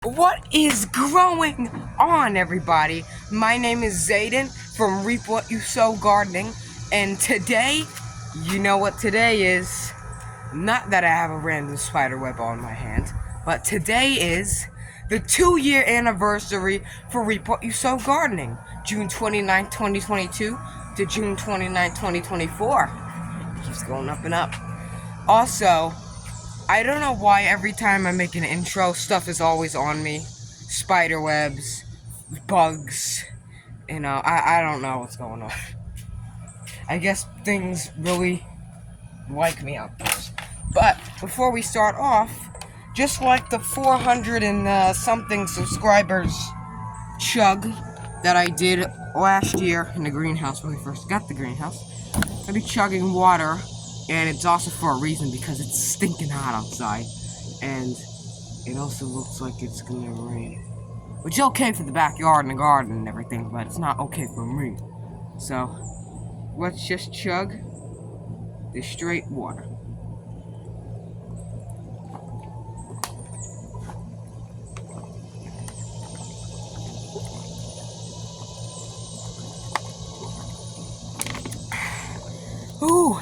What is growing on, everybody? My name is Zayden from Reap What You Sow Gardening, and today, you know what today is. Not that I have a random spider web on my hand, but today is the 2-year anniversary for Reap What You Sow Gardening, June 29th, 2022 to June 29th, 2024. It keeps going up and up. Also, I don't know why every time I make an intro, stuff is always on me. Spider webs, bugs, I don't know what's going on. I guess things really like me outdoors. But before we start off, just like the 400 and something subscribers chug that I did last year in the greenhouse when we first got the greenhouse, I'll be chugging water, and it's also for a reason because it's stinking hot outside, and it also looks like it's gonna rain. Which is okay for the backyard and the garden and everything, but it's not okay for me. So, let's just chug the straight water. Ooh!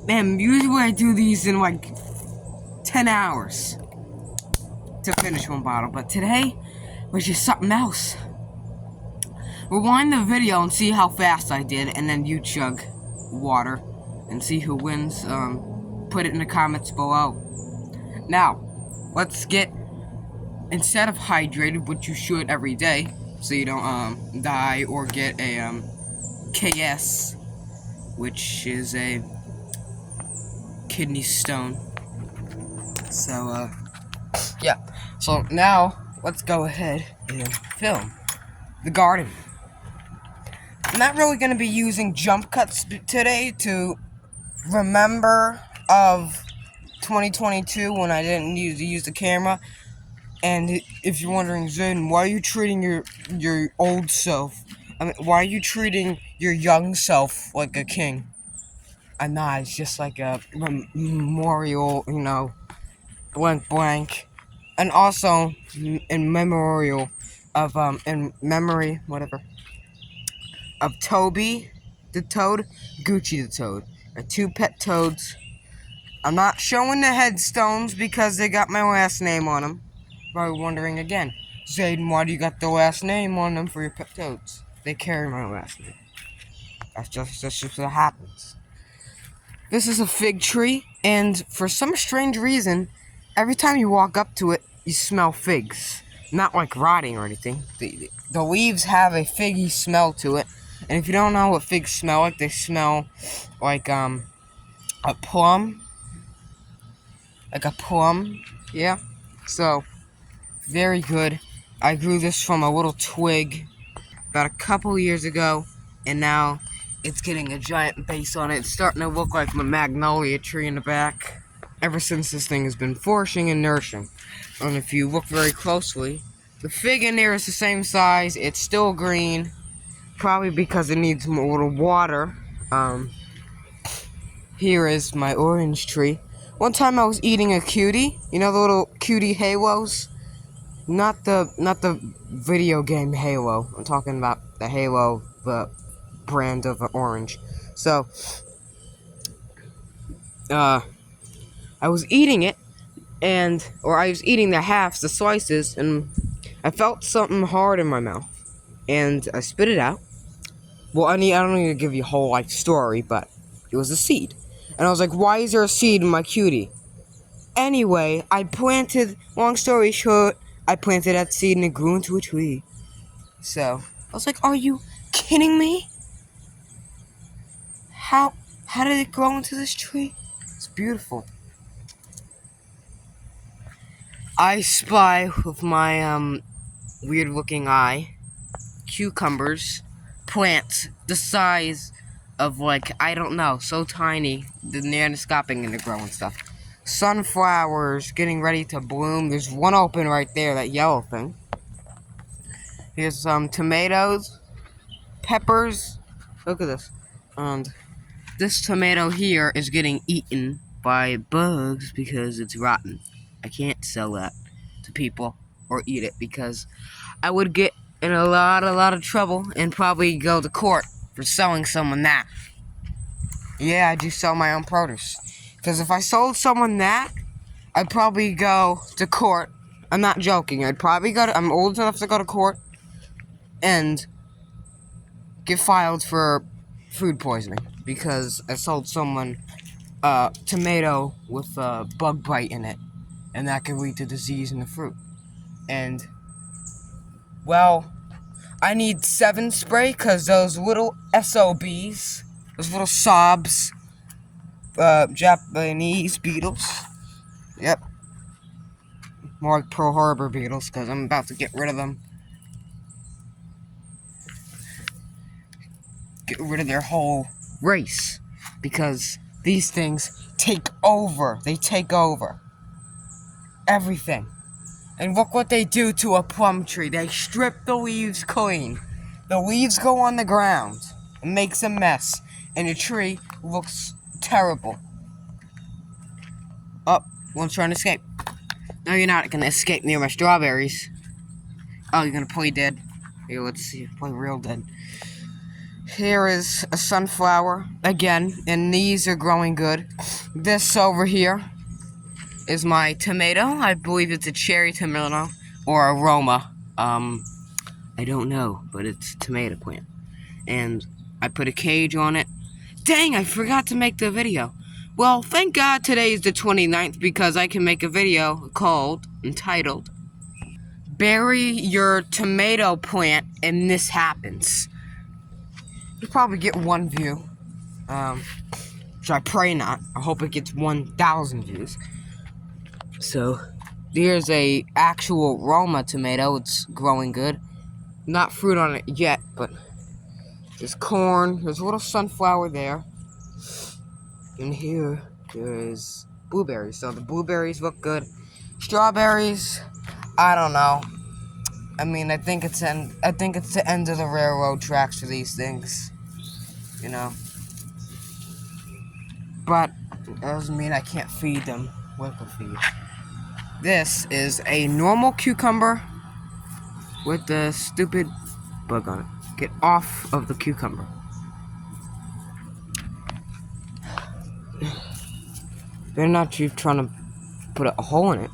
Man, usually I do these in like 10 hours to finish one bottle, but today was just something else. Rewind the video and see how fast I did, and then you chug water and see who wins. Put it in the comments below. Now, let's get, instead of hydrated, which you should every day, so you don't die or get a KS, which is a kidney stone. So yeah. So now let's go ahead and film the garden. I'm not really going to be using jump cuts today to remember of 2022 when I didn't use the camera. And if you're wondering, Zayden, why are you treating your old self? I mean, why are you treating your young self like a king? I'm not. It's just like a memorial, blank blank, and also in memorial of in memory, whatever, of Toby the Toad, Gucci the Toad, my two pet toads. I'm not showing the headstones because they got my last name on them. Probably wondering again, Zayden, why do you got the last name on them for your pet toads? They carry my last name. That's just what happens. This is a fig tree, and for some strange reason, every time you walk up to it, you smell figs. Not like rotting or anything. The leaves have a figgy smell to it, and if you don't know what figs smell like, they smell like a plum. Like a plum, yeah. So, very good. I grew this from a little twig about a couple years ago, and now it's getting a giant base on it. It's starting to look like my magnolia tree in the back. Ever since this thing has been flourishing and nourishing. And if you look very closely, the fig in there is the same size. It's still green, probably because it needs more little water. Here is my orange tree. One time I was eating a cutie. You know the little cutie halos? Not the video game Halo. I'm talking about the Halo, the brand of orange. So, I was eating it, or I was eating the halves, the slices, and I felt something hard in my mouth, and I spit it out. Well, I don't need to give you a whole life story, but it was a seed, and I was like, why is there a seed in my cutie? Anyway, long story short, I planted that seed and it grew into a tree. So, I was like, are you kidding me? How did it grow into this tree? It's beautiful. I spy with my weird looking eye cucumbers, plants the size of, like, I don't know, so tiny, the nanoscopic and the growing stuff. Sunflowers getting ready to bloom. There's one open right there, that yellow thing. Here's some tomatoes, peppers. Look at this. And this tomato here is getting eaten by bugs because it's rotten. I can't sell that. to people or eat it, because I would get in a lot of trouble and probably go to court for selling someone that. Yeah, I do sell my own produce. Because if I sold someone that, I'd probably go to court. I'm not joking. I'm old enough to go to court and get filed for food poisoning because I sold someone a tomato with a bug bite in it, and that could lead to disease in the fruit. And, well, I need 7 spray because those little SOBs, those little sobs, Japanese beetles, yep, more like Pearl Harbor beetles, because I'm about to get rid of them. Get rid of their whole race, because these things take over. They take over everything. And look what they do to a plum tree. They strip the leaves clean. The leaves go on the ground. It makes a mess. And the tree looks terrible. Oh, one's trying to escape. No, you're not gonna escape near my strawberries. Oh, you're gonna play dead. Here, let's see. Play real dead. Here is a sunflower, again, and these are growing good. This over here is my tomato. I believe it's a cherry tomato, or a Roma. I don't know, but it's a tomato plant. And I put a cage on it. Dang, I forgot to make the video. Well, thank God today is the 29th, because I can make a video entitled, Bury Your Tomato Plant and This Happens. You'll probably get 1 view, which I pray not. I hope it gets 1,000 views. So, here's a actual Roma tomato. It's growing good. Not fruit on it yet, but there's corn. There's a little sunflower there. And here, there's blueberries. So the blueberries look good. Strawberries, I don't know. I mean, I think it's the end of the railroad tracks for these things, you know. But it doesn't mean I can't feed them with a feed. This is a normal cucumber with the stupid bug on it. Get off of the cucumber. They're not trying to put a hole in it.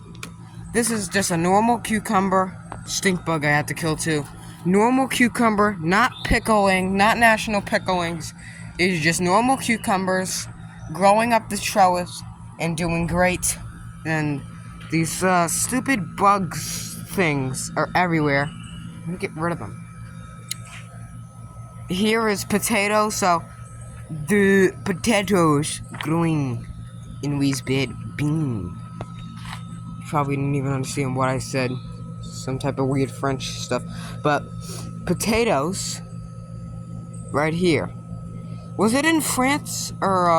This is just a normal cucumber. Stink bug I had to kill too. Normal cucumber, not pickling, not national picklings. These are just normal cucumbers growing up the trellis and doing great. And these stupid bugs things are everywhere. Let me get rid of them. Here is potato, so the potatoes growing in Wee's bed. Bean. Probably didn't even understand what I said. Some type of weird French stuff. But potatoes right here. Was it in France or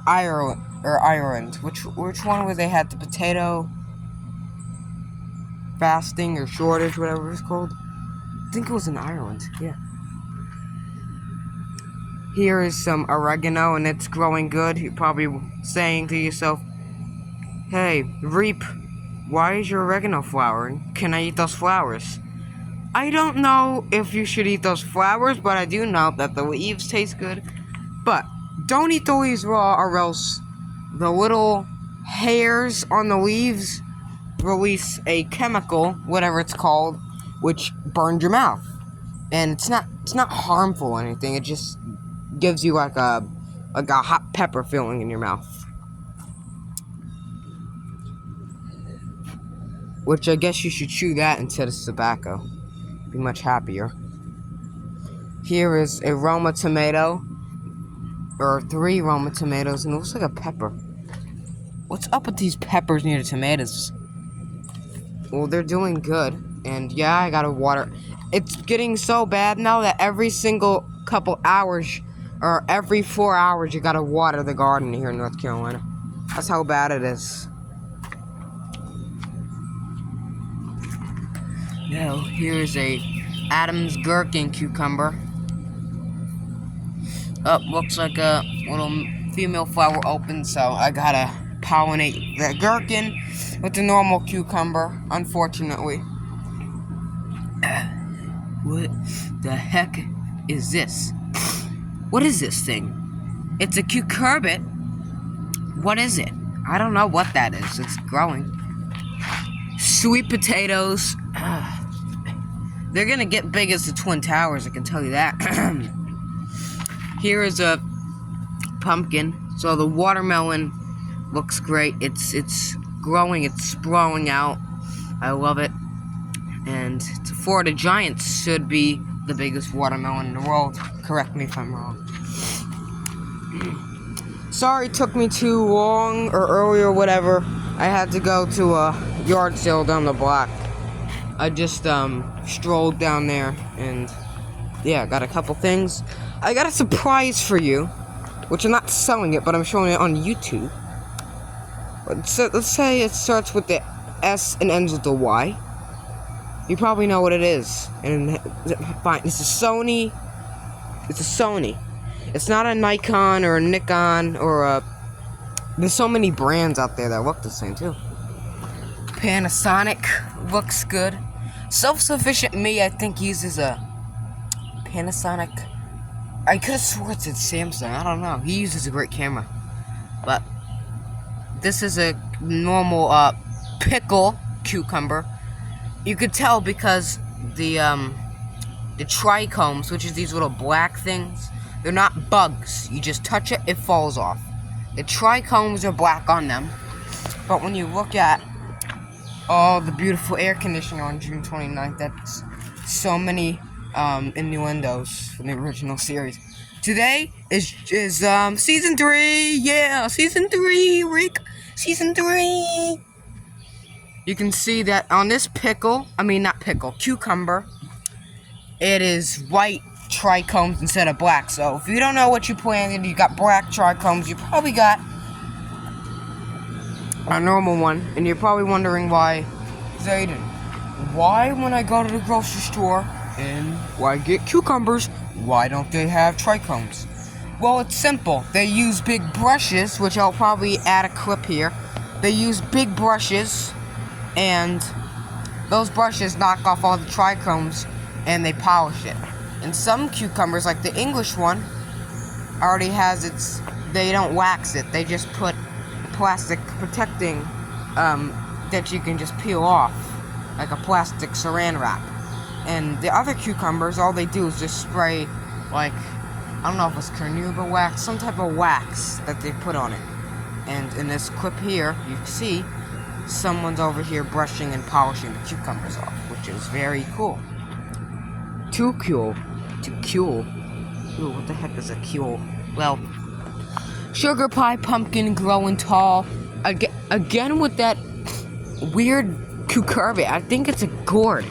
Ireland? Which one where they had the potato fasting or shortage, whatever it's called? I think it was in Ireland. Yeah. Here is some oregano, and it's growing good. You're probably saying to yourself, "Hey, Reap, why is your oregano flowering? Can I eat those flowers?" I don't know if you should eat those flowers, but I do know that the leaves taste good. But don't eat the leaves raw, or else the little hairs on the leaves release a chemical, whatever it's called, which burns your mouth. And it's not harmful or anything. It just gives you like a hot pepper feeling in your mouth. Which I guess you should chew that instead of tobacco. Be much happier. Here is a Roma tomato. Or 3 Roma tomatoes, and it looks like a pepper. What's up with these peppers near the tomatoes? Well, they're doing good. And yeah, I gotta water. It's getting so bad now that every single couple hours, or every 4 hours, you gotta water the garden here in North Carolina. That's how bad it is. Now, here's a Adam's gherkin cucumber. Oh, looks like a little female flower opened, so I gotta pollinate the gherkin with the normal cucumber, unfortunately. What the heck is this? What is this thing? It's a cucurbit. What is it? I don't know what that is. It's growing. Sweet potatoes. They're gonna get big as the Twin Towers, I can tell you that. Here is a pumpkin. So the watermelon looks great. It's growing, it's sprawling out. I love it. And Florida Giants should be the biggest watermelon in the world. Correct me if I'm wrong. Sorry it took me too long or early or whatever. I had to go to a yard sale down the block. I just strolled down there and yeah, got a couple things. I got a surprise for you, which I'm not selling it, but I'm showing it on YouTube. Let's say it starts with the S and ends with the Y. You probably know what it is. And fine, it's a Sony. It's a Sony. It's not a Nikon or a Nikon or a... There's so many brands out there that look the same too. Panasonic looks good. Self-sufficient me, I think, uses a Panasonic. I could have sworn it said Samsung. I don't know. He uses a great camera. But this is a normal pickle cucumber. You could tell because the trichomes, which is these little black things, they're not bugs. You just touch it, it falls off. The trichomes are black on them. But when you look at all the beautiful air conditioning on June 29th, that's so many innuendos from the original series. Today is season 3. Yeah, season 3, Rick. Season 3. You can see that on this cucumber, it is white trichomes instead of black. So if you don't know what you planted, you got black trichomes, you probably got a normal one. And you're probably wondering why, Zayden, why when I go to the grocery store and I get cucumbers, why don't they have trichomes? Well, it's simple. They use big brushes, which I'll probably add a clip here. They use big brushes, and those brushes knock off all the trichomes and they polish it. And some cucumbers, like the English one, already has they don't wax it, they just put plastic protecting that you can just peel off, like a plastic saran wrap. And the other cucumbers, all they do is just spray, like, I don't know if it's carnauba wax, some type of wax that they put on it. And in this clip here, you can see someone's over here brushing and polishing the cucumbers off, which is very cool. Too cool. Ooh, what the heck is a cool? Well, sugar pie pumpkin growing tall. Again with that weird cucurbit. I think it's a gourd.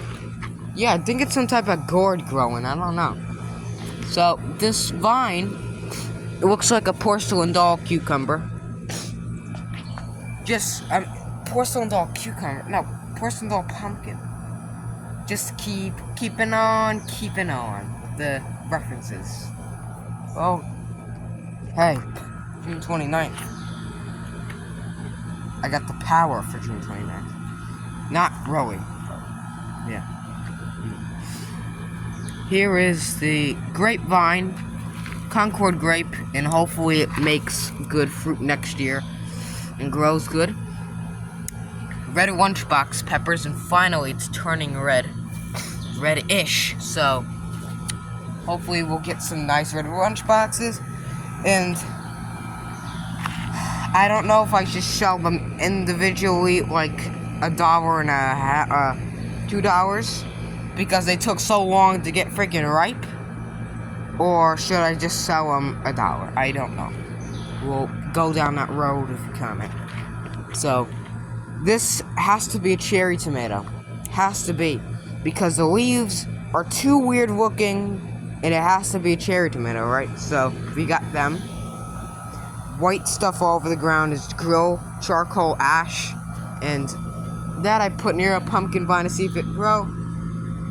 Yeah, I think it's some type of gourd growing. I don't know. So, this vine, it looks like a porcelain doll cucumber. Just, porcelain doll cucumber. No, porcelain doll pumpkin. Just keeping on the references. Oh, hey, June 29th. I got the power for June 29th. Not really. Yeah. Here is the grapevine, Concord grape, and hopefully it makes good fruit next year and grows good. Red lunchbox peppers, and finally it's turning red. Red-ish, so hopefully we'll get some nice red lunchboxes. And I don't know if I should sell them individually, like $1.50, $2, because they took so long to get freaking ripe, or should I just sell them $1? I don't know. We'll go down that road if you comment. So this has to be a cherry tomato. Has to be. Because the leaves are too weird looking, and it has to be a cherry tomato, right? So, we got them. White stuff all over the ground is grill charcoal ash, and that I put near a pumpkin vine to see if it grow.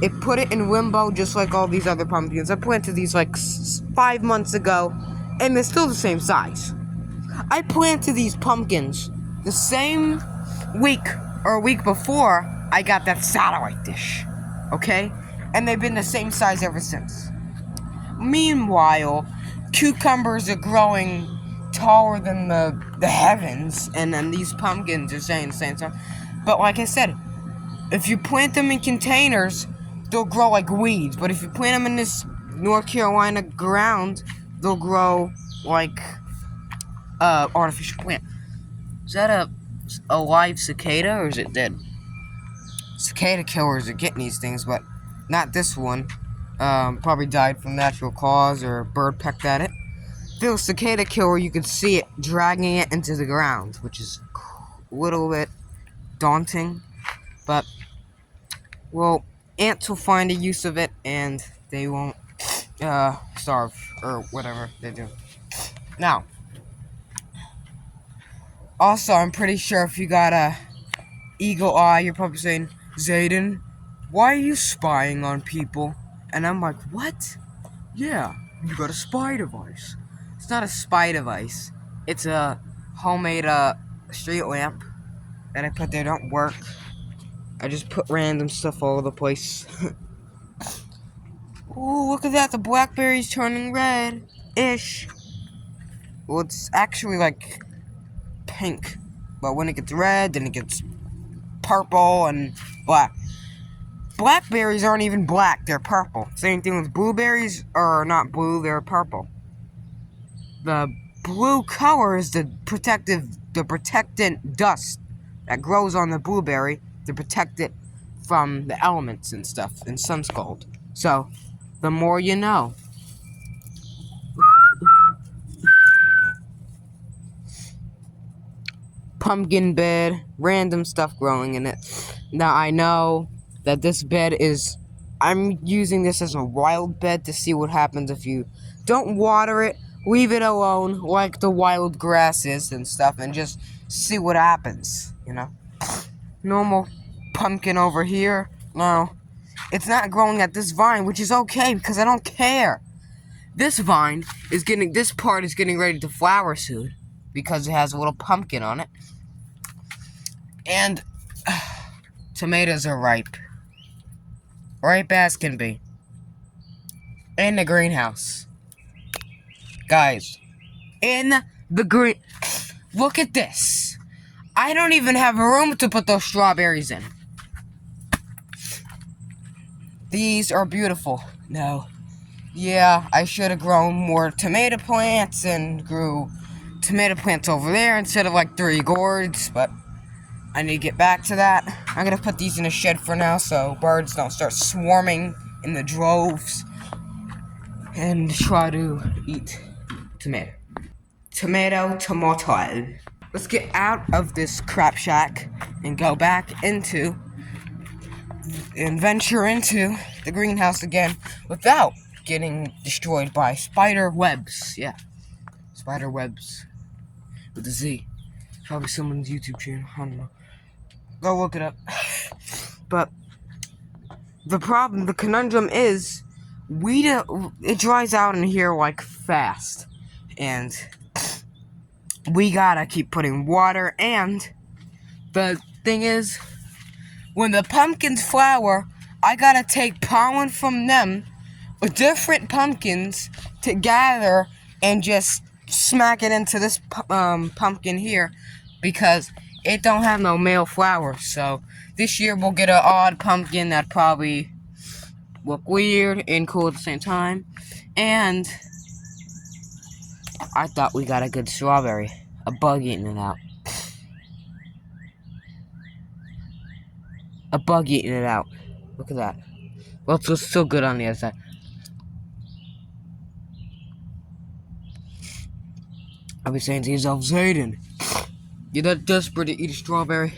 It put it in limbo just like all these other pumpkins. I planted these like 5 months ago, and they're still the same size. I planted these pumpkins the same week or a week before, I got that satellite dish. Okay? And they've been the same size ever since. Meanwhile, cucumbers are growing taller than the heavens, and then these pumpkins are saying the same stuff. But like I said, if you plant them in containers, they'll grow like weeds. But if you plant them in this North Carolina ground, they'll grow like artificial plant. Is that a live cicada, or is it dead? Cicada killers are getting these things, but not this one. Probably died from natural cause, or a bird pecked at it. If it was cicada killer, you could see it dragging it into the ground, which is a little bit daunting. But, well, ants will find a use of it, and they won't starve, or whatever they do. Now, also, I'm pretty sure if you got a eagle eye, you're probably saying, Zayden, why are you spying on people? And I'm like, what? Yeah, you got a spy device. It's not a spy device. It's a homemade street lamp that I put there. Don't work. I just put random stuff all over the place. Ooh, look at that. The blackberry's turning red-ish. Well, it's actually like pink. But when it gets red, then it gets purple and black. Blackberries aren't even black, they're purple. Same thing with blueberries, are not blue, they're purple. The blue color is the protectant dust that grows on the blueberry to protect it from the elements and stuff, and sun scald. So, the more you know. Pumpkin bed, random stuff growing in it. Now, I know that this bed is, I'm using this as a wild bed to see what happens if you don't water it, leave it alone like the wild grasses and stuff, and just see what happens, you know. Normal pumpkin over here, no, it's not growing at this vine, which is okay because I don't care. This vine is this part is getting ready to flower soon because it has a little pumpkin on it. And tomatoes are ripe. Ripe as can be. In the greenhouse. Guys, in the look at this. I don't even have room to put those strawberries in. These are beautiful. No. Yeah, I should have grown more tomato plants and grew tomato plants over there instead of like 3 gourds, but I need to get back to that. I'm gonna put these in a shed for now so birds don't start swarming in the droves and try to eat tomato. Tomato. Let's get out of this crap shack and go back into and venture into the greenhouse again without getting destroyed by spider webs. Yeah, spider webs with a Z. Probably someone's YouTube channel. I don't know. Go look it up. But the problem, the conundrum is, it dries out in here like fast, and we gotta keep putting water. And the thing is, when the pumpkins flower, I gotta take pollen from them with different pumpkins to gather and just smack it into this pumpkin here, because it don't have no male flowers. So this year we'll get an odd pumpkin that probably look weird and cool at the same time. And I thought we got a good strawberry. A bug eating it out. A bug eating it out. Look at that. Well, it's still good on the other side. I'll be saying to yourself, Zayden, you're not desperate to eat a strawberry?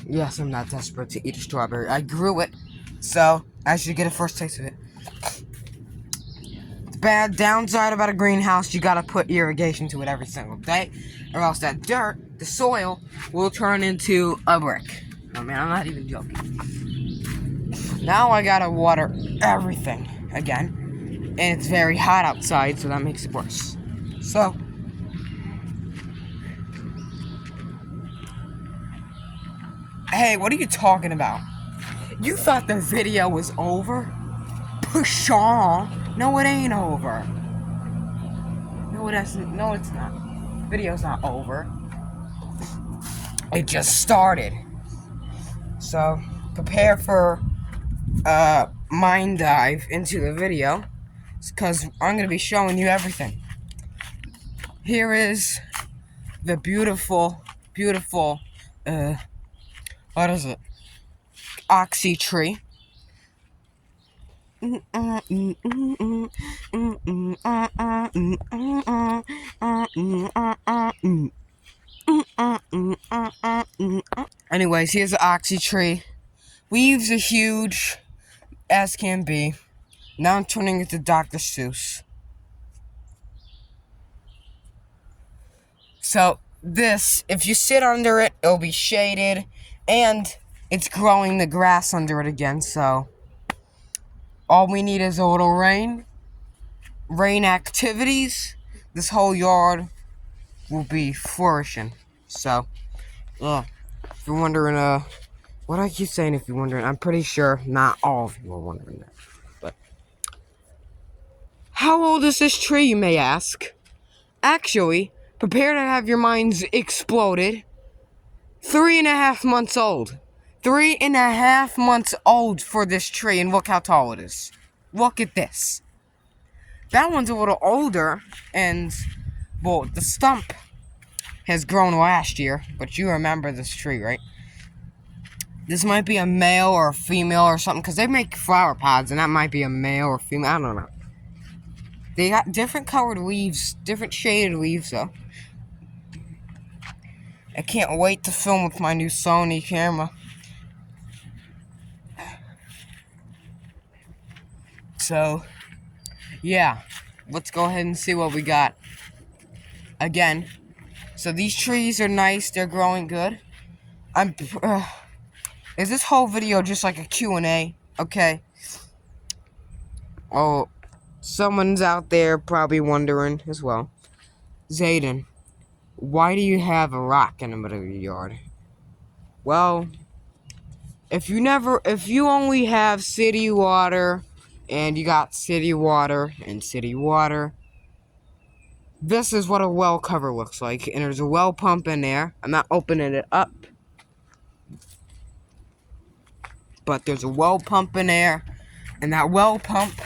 Yes, I'm not desperate to eat a strawberry. I grew it, so I should get a first taste of it. The bad downside about a greenhouse, you gotta put irrigation to it every single day, or else that dirt, the soil, will turn into a brick. I mean, I'm not even joking. Now I gotta water everything again, and it's very hot outside, so that makes it worse. So Hey, what are you talking about? You thought the video was over? Push on. No, it ain't over. No, no, it's not. Video's not over. It just started. So, prepare for mind dive into the video, because I'm going to be showing you everything. Here is the beautiful, what is it? Oxy tree. Anyways, here's the oxy tree. Leaves are huge as can be. Now I'm turning it to Dr. Seuss. So this, if you sit under it, it'll be shaded, and it's growing the grass under it again, so all we need is a little rain activities. This whole yard will be flourishing. So, if you're wondering, what I keep saying, if you're wondering, I'm pretty sure not all of you are wondering that. But, how old is this tree, you may ask? Actually, prepare to have your minds exploded. 3.5 months old. 3.5 months old for this tree, and look how tall it is. Look at this. That one's a little older, and, well, the stump has grown last year, but you remember this tree, right? This might be a male or a female or something, because they make flower pods, and that might be a male or female, I don't know. They got different colored leaves, different shaded leaves, though. I can't wait to film with my new Sony camera. So, yeah, let's go ahead and see what we got. Again, so these trees are nice, they're growing good. Is this whole video just like a Q&A? Okay. Oh, someone's out there probably wondering as well. Zayden, why do you have a rock in the middle of your yard? Well, if you only have city water, and you got city water and city water, this is what a well cover looks like, and there's a well pump in there. I'm not opening it up, but there's a well pump in there, and that well pump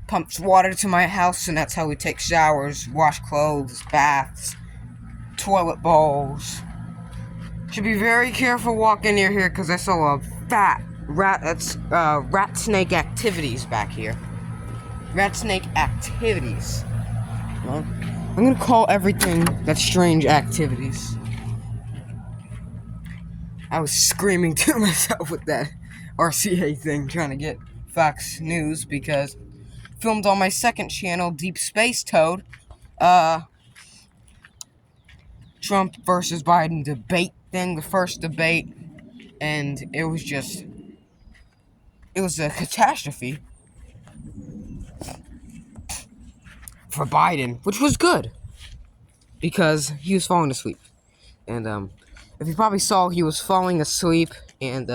pumps water to my house, and that's how we take showers, wash clothes, baths, toilet bowls. Should be very careful walking near here, because I saw a fat rat. That's rat snake activities back here. Rat snake activities. Well, I'm gonna call everything that's strange activities. I was screaming to myself with that RCA thing, trying to get Fox News, because filmed on my second channel, Deep Space Toad, Trump versus Biden debate thing, the first debate, and it was a catastrophe for Biden, which was good, because he was falling asleep. And, if you probably saw, he was falling asleep, and,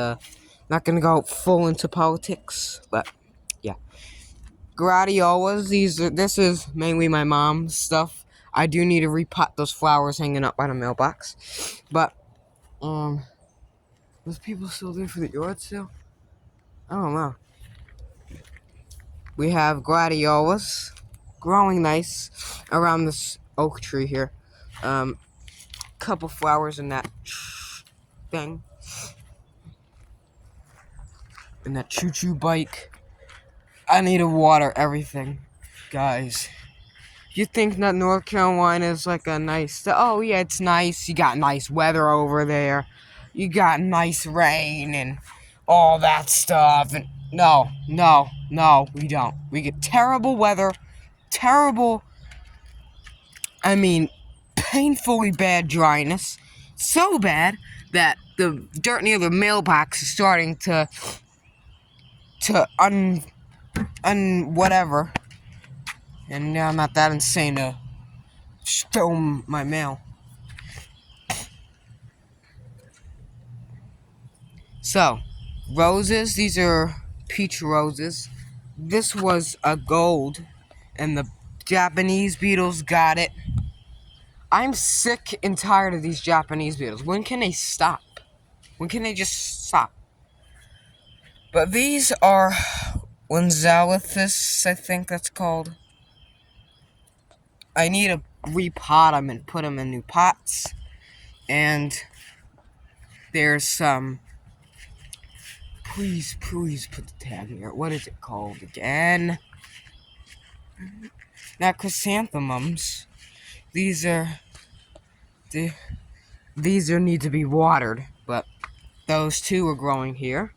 not gonna go full into politics, but, yeah. Gladiolas, this is mainly my mom's stuff. I do need to repot those flowers hanging up by the mailbox, but, those people still there for the yard sale? I don't know. We have gladiolas growing nice around this oak tree here. Couple flowers in that thing. And that choo-choo bike. I need to water everything, guys. You think that North Carolina is like a nice... Oh, yeah, it's nice. You got nice weather over there. You got nice rain and all that stuff. And no, we don't. We get terrible weather. Painfully bad dryness. So bad that the dirt near the mailbox is starting to whatever. And now I'm not that insane to stow my mail. So, roses, these are peach roses. This was a gold, and the Japanese beetles got it. I'm sick and tired of these Japanese beetles. When can they stop? When can they just stop? But these are Winzalithus, I think that's called. I need to repot them and put them in new pots. And there's some... Please put the tag here. What is it called again? Now, chrysanthemums. These are need to be watered, but those two are growing here.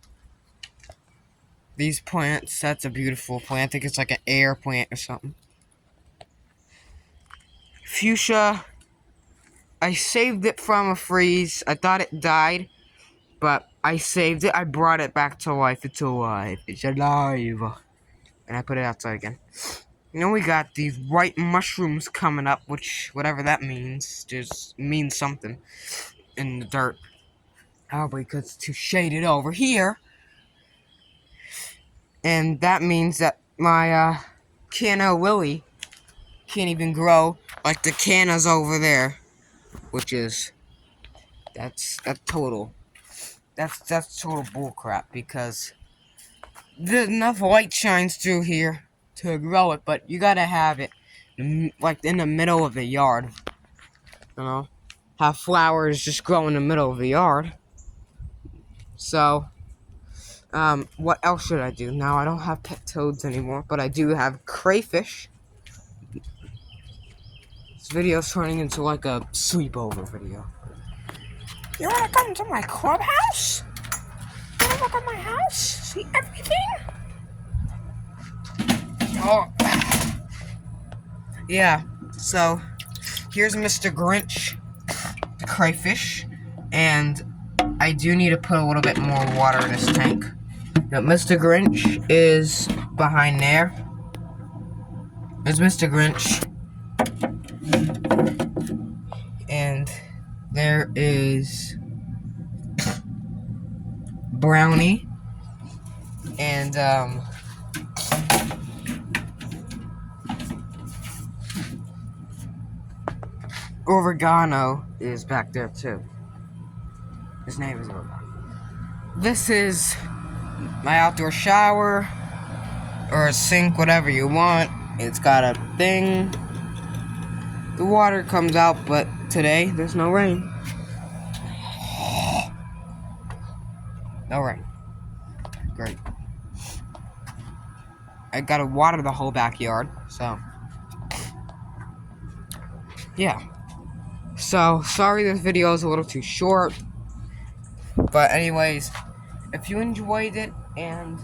These plants, that's a beautiful plant. I think it's like an air plant or something. Fuchsia, I saved it from a freeze. I thought it died, but I saved it. I brought it back to life. It's alive. It's alive. And I put it outside again. You know, we got these white mushrooms coming up, which, whatever that means, just means something in the dirt. Probably because it's too shaded over here. And that means that my canna willy can't even grow like the cannas over there. Which is, that's total bullcrap, because enough light shines through here to grow it, but you gotta have it like in the middle of the yard. You know, have flowers just grow in the middle of the yard. So, what else should I do? Now I don't have pet toads anymore, but I do have crayfish. This video's turning into like a sleepover video. You wanna come to my clubhouse? You wanna look at my house? See everything? Oh. Yeah, so here's Mr. Grinch, the crayfish, and I do need to put a little bit more water in this tank. Now, Mr. Grinch is behind there. There's Mr. Grinch. And there is Brownie. And, Oregano is back there too. His name is Oregano. This is my outdoor shower, or a sink, whatever you want. It's got a thing. The water comes out, but today there's no rain. No rain. Great. I gotta water the whole backyard, so yeah. So, sorry this video is a little too short. But anyways, if you enjoyed it and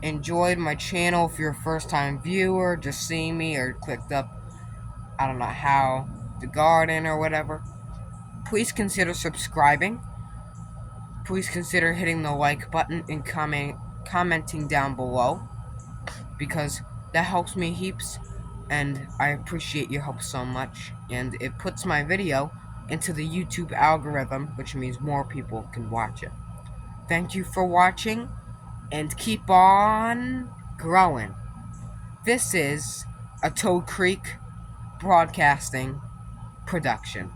enjoyed my channel, if you're a first time viewer, just seeing me or clicked up, I don't know how, the garden or whatever, please consider subscribing. Please consider hitting the like button and commenting down below, because that helps me heaps, and I appreciate your help so much, and it puts my video into the YouTube algorithm, which means more people can watch it. Thank you for watching, and keep on growing. This is a Toad Creek Broadcasting production.